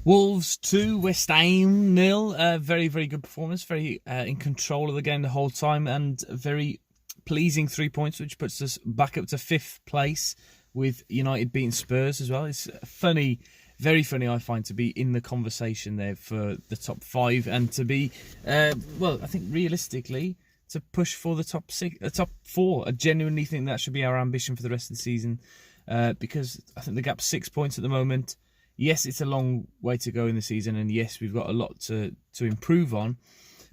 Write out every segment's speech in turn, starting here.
Wolves 2, West Ham 0. Very, very good performance. Very in control of the game the whole time, and very pleasing 3 points, which puts us back up to 5th place with United beating Spurs as well. It's funny, very funny, I find, to be in the conversation there for the top 5 and to be, I think realistically, to push for the top 4. I genuinely think that should be our ambition for the rest of the season, because I think the gap's 6 points at the moment. Yes, it's a long way to go in the season, and yes, we've got a lot to improve on,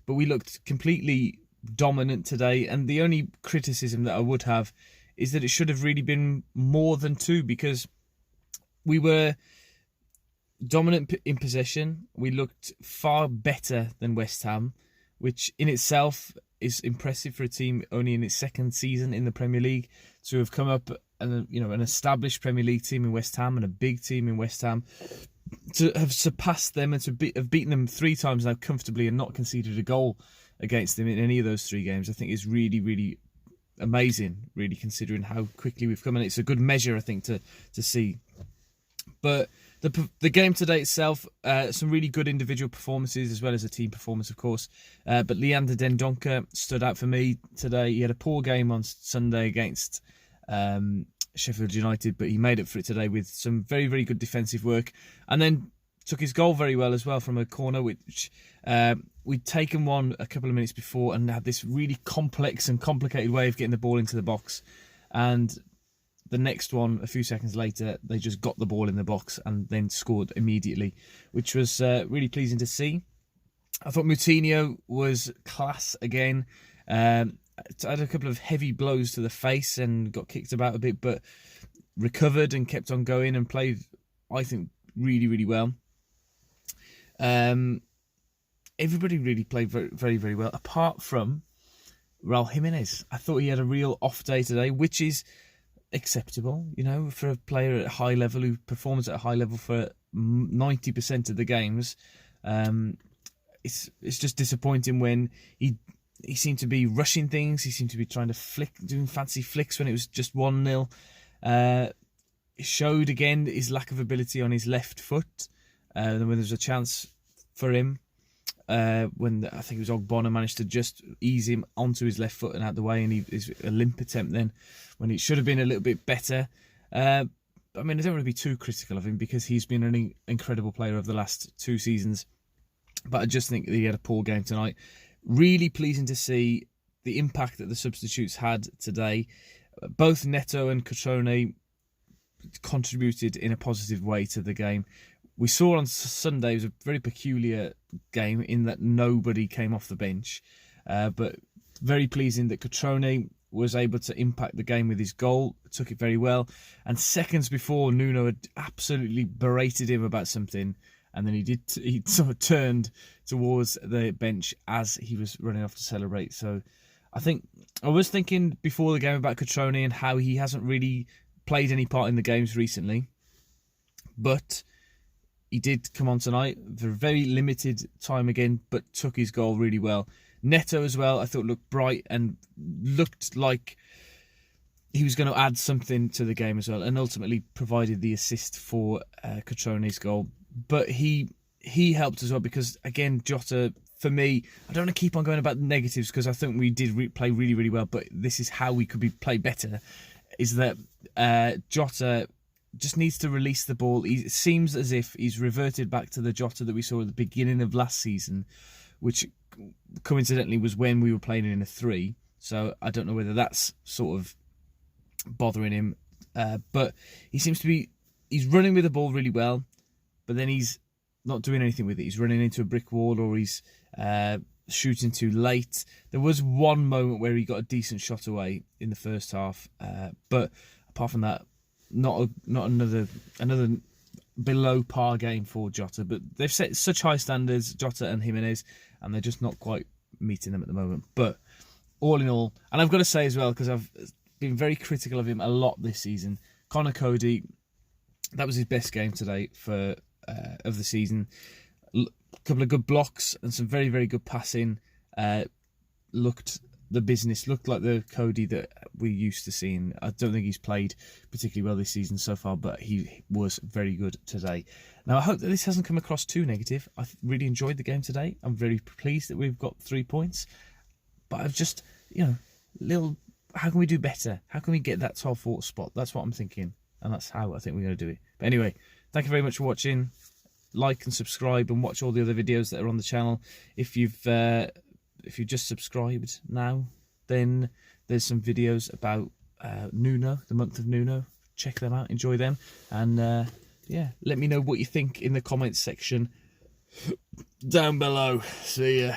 but we looked completely dominant today, and the only criticism that I would have is that it should have really been more than 2, because we were dominant in possession. We looked far better than West Ham, which in itself is impressive for a team only in its 2nd season in the Premier League to have come up and an established Premier League team in West Ham and a big team in West Ham, to have surpassed them and to have beaten them 3 times now comfortably and not conceded a goal against them in any of those 3 games, I think is really, really amazing, really, considering how quickly we've come. And it's a good measure, I think, to see. But the game today itself, some really good individual performances as well as a team performance, of course. But Leander Dendoncker stood out for me today. He had a poor game on Sunday against Sheffield United, but he made up for it today with some very, very good defensive work, and then took his goal very well as well from a corner, which we'd taken one a couple of minutes before and had this really complex and complicated way of getting the ball into the box, and the next one a few seconds later they just got the ball in the box and then scored immediately, which was really pleasing to see. I thought Moutinho was class again. Had a couple of heavy blows to the face and got kicked about a bit, but recovered and kept on going and played, I think, really, really well. Everybody really played very, very, very well, apart from Raul Jimenez. I thought he had a real off day today, which is acceptable, for a player at a high level who performs at a high level for 90% of the games. It's just disappointing when he seemed to be rushing things. He seemed to be trying to doing fancy flicks when it was just 1-0. It showed again his lack of ability on his left foot. When there was a chance for him, when I think it was Ogbonna managed to just ease him onto his left foot and out the way, and his a limp attempt then, when it should have been a little bit better. I don't want to be too critical of him because he's been an incredible player over the last 2 seasons, but I just think that he had a poor game tonight. Really pleasing to see the impact that the substitutes had today. Both Neto and Cutrone contributed in a positive way to the game. We saw on Sunday it was a very peculiar game in that nobody came off the bench, but very pleasing that Cutrone was able to impact the game with his goal, took it very well, and seconds before Nuno had absolutely berated him about something, and then he sort of turned towards the bench as he was running off to celebrate. So I was thinking before the game about Cutrone and how he hasn't really played any part in the games recently, but he did come on tonight for a very limited time again, but took his goal really well. Neto as well, I thought looked bright and looked like he was going to add something to the game as well, and ultimately provided the assist for Cutrone's goal. But he helped as well because, again, Jota, for me, I don't want to keep on going about the negatives because I think we did play really, really well, but this is how we could play better, is that Jota just needs to release the ball. It seems as if he's reverted back to the Jota that we saw at the beginning of last season, which coincidentally was when we were playing in a 3. So I don't know whether that's sort of bothering him. But he seems to be, he's running with the ball really well, but then he's not doing anything with it. He's running into a brick wall, or he's shooting too late. There was one moment where he got a decent shot away in the first half, but apart from that, not another below par game for Jota. But they've set such high standards, Jota and Jimenez, and they're just not quite meeting them at the moment. But all in all, and I've got to say as well, because I've been very critical of him a lot this season, Conor Coady, that was his best game today of the season. A couple of good blocks and some very, very good passing. Looked the business, looked like the Cody that we're used to seeing. I don't think he's played particularly well this season so far, but he was very good today. Now, I hope that this hasn't come across too negative. I really enjoyed the game today. I'm very pleased that we've got 3 points. But I've just, how can we do better? How can we get that top 4 spot? That's what I'm thinking. And that's how I think we're going to do it. But anyway, thank you very much for watching. Like and subscribe and watch all the other videos that are on the channel. If you've just subscribed now, then there's some videos about Nuno, the month of Nuno. Check them out, enjoy them, and yeah, let me know what you think in the comments section down below. See ya.